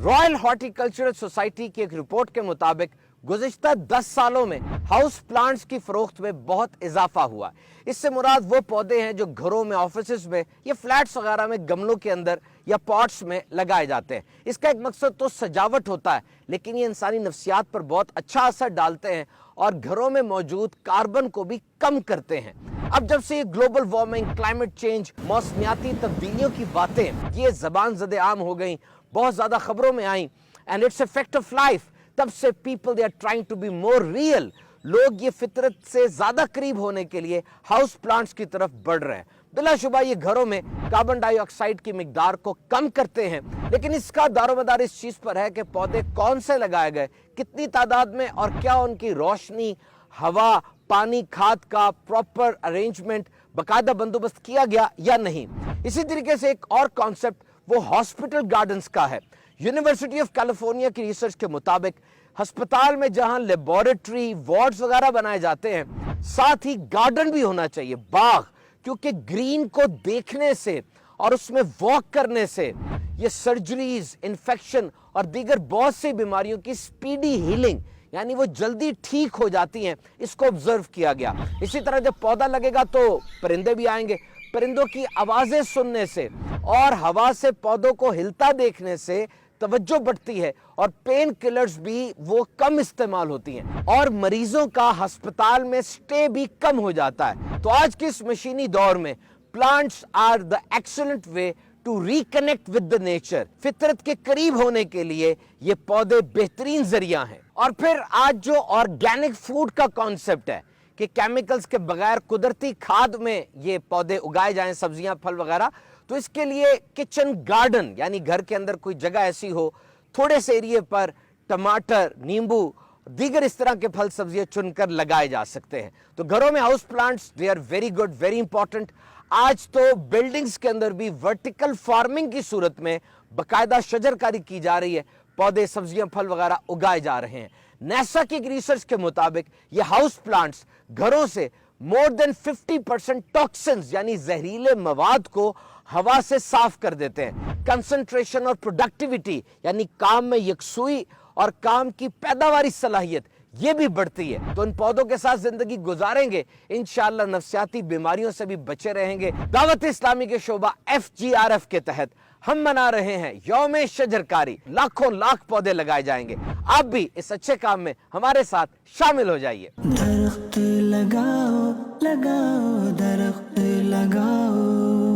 Royal horticultural society की एक report के मुताबिक गुज़िश्ता 10 सालों में हाउस प्लांट्स की फरोख्त में बहुत इजाफा हुआ। इससे मुराद वो पौधे हैं जो घरों में, ऑफिसेज में या फ्लैट्स वगैरह में गमलों के अंदर या पॉट्स में लगाए जाते हैं। इसका एक मकसद तो सजावट होता है, लेकिन ये इंसानी नफ्सियात पर बहुत अच्छा असर डालते हैं और घरों में मौजूद कार्बन को भी कम करते हैं। अब जब से ये ग्लोबल वार्मिंग, क्लाइमेट चेंज, मौसमियाती तब्दीलियों की बातें ये ज़बान ज़दे आम हो गई, बहुत ज़्यादा खबरों में आई, and it's a fact of life, तब से people they are trying to be more real. लोग ये फितरत से ज़्यादा करीब होने के लिए हाउस प्लांट्स की तरफ बढ़ रहे हैं। बिलाशुबा ये घरों में कार्बन डाइऑक्साइड की मिकदार को कम करते हैं, लेकिन इसका दारोमदार इस चीज़ पर है कि पौधे कौन से लगाए गए, कितनी तादाद में, और क्या उनकी रोशनी, हवा, पानी, खाद का प्रॉपर अरेंजमेंट, बाकायदा बंदोबस्त किया गया या नहीं। इसी तरीके से एक और कॉन्सेप्ट वो हॉस्पिटल गार्डन्स का है। यूनिवर्सिटी ऑफ कैलिफोर्निया की रिसर्च के मुताबिक अस्पताल में जहां लेबोरेटरी, वार्ड्स वगैरह बनाए जाते हैं, साथ ही गार्डन भी होना चाहिए, बाग, क्योंकि ग्रीन को देखने से और उसमें वॉक करने से ये सर्जरीज, इन्फेक्शन और दीगर बहुत सी बीमारियों की स्पीडी हीलिंग, यानी वो जल्दी ठीक हो जाती हैं, इसको ऑब्जर्व किया गया। इसी तरह जब पौधा लगेगा तो परिंदे भी आएंगे। परिंदों की आवाजें सुनने से और हवा से पौधों को हिलता देखने से तवज्जो बढ़ती है और पेन किलर्स भी वो कम इस्तेमाल होती हैं और मरीजों का अस्पताल में स्टे भी कम हो जाता है। तो आज के इस मशीनी दौर में plants are the excellent way to reconnect with the nature. फितरत के करीब होने के लिए ये पौधे बेहतरीन जरिया हैं। और फिर आज जो ऑर्गेनिक फूड का कॉन्सेप्ट है कि केमिकल्स के बगैर कुदरती खाद में ये पौधे उगाए जाएं, सब्जियां, फल वगैरह, तो इसके लिए किचन गार्डन, यानी घर के अंदर कोई जगह ऐसी हो, थोड़े से एरिए पर टमाटर, नींबू, दीगर इस तरह के फल सब्जियां चुनकर लगाए जा सकते हैं। तो घरों में house plants, they are very good, very important. आज तो बिल्डिंग्स के अंदर भी वर्टिकल फार्मिंग की सूरत में बाकायदा शजरकारी की जा रही है, पौधे, सब्जियां, फल वगैरह उगाए जा रहे हैं। नासा की रिसर्च के मुताबिक ये हाउस प्लांट्स घरों से मोर देन 50% टॉक्सिन्स यानी जहरीले मवाद को हवा से साफ कर देते हैं। कंसंट्रेशन और प्रोडक्टिविटी यानी काम में यकसुई और काम की पैदावारी सलाहियत ये भी बढ़ती है। तो इन पौधों के साथ जिंदगी गुजारेंगे, इंशाअल्लाह नफ्सियाती बीमारियों से भी बचे रहेंगे। दावत इस्लामी के शोबा FGRF के तहत हम मना रहे हैं यौम शजरकारी। लाखों लाख पौधे लगाए जाएंगे। आप भी इस अच्छे काम में हमारे साथ शामिल हो जाइए। दरख्त लगाओ, लगाओ, दरख्त लगाओ।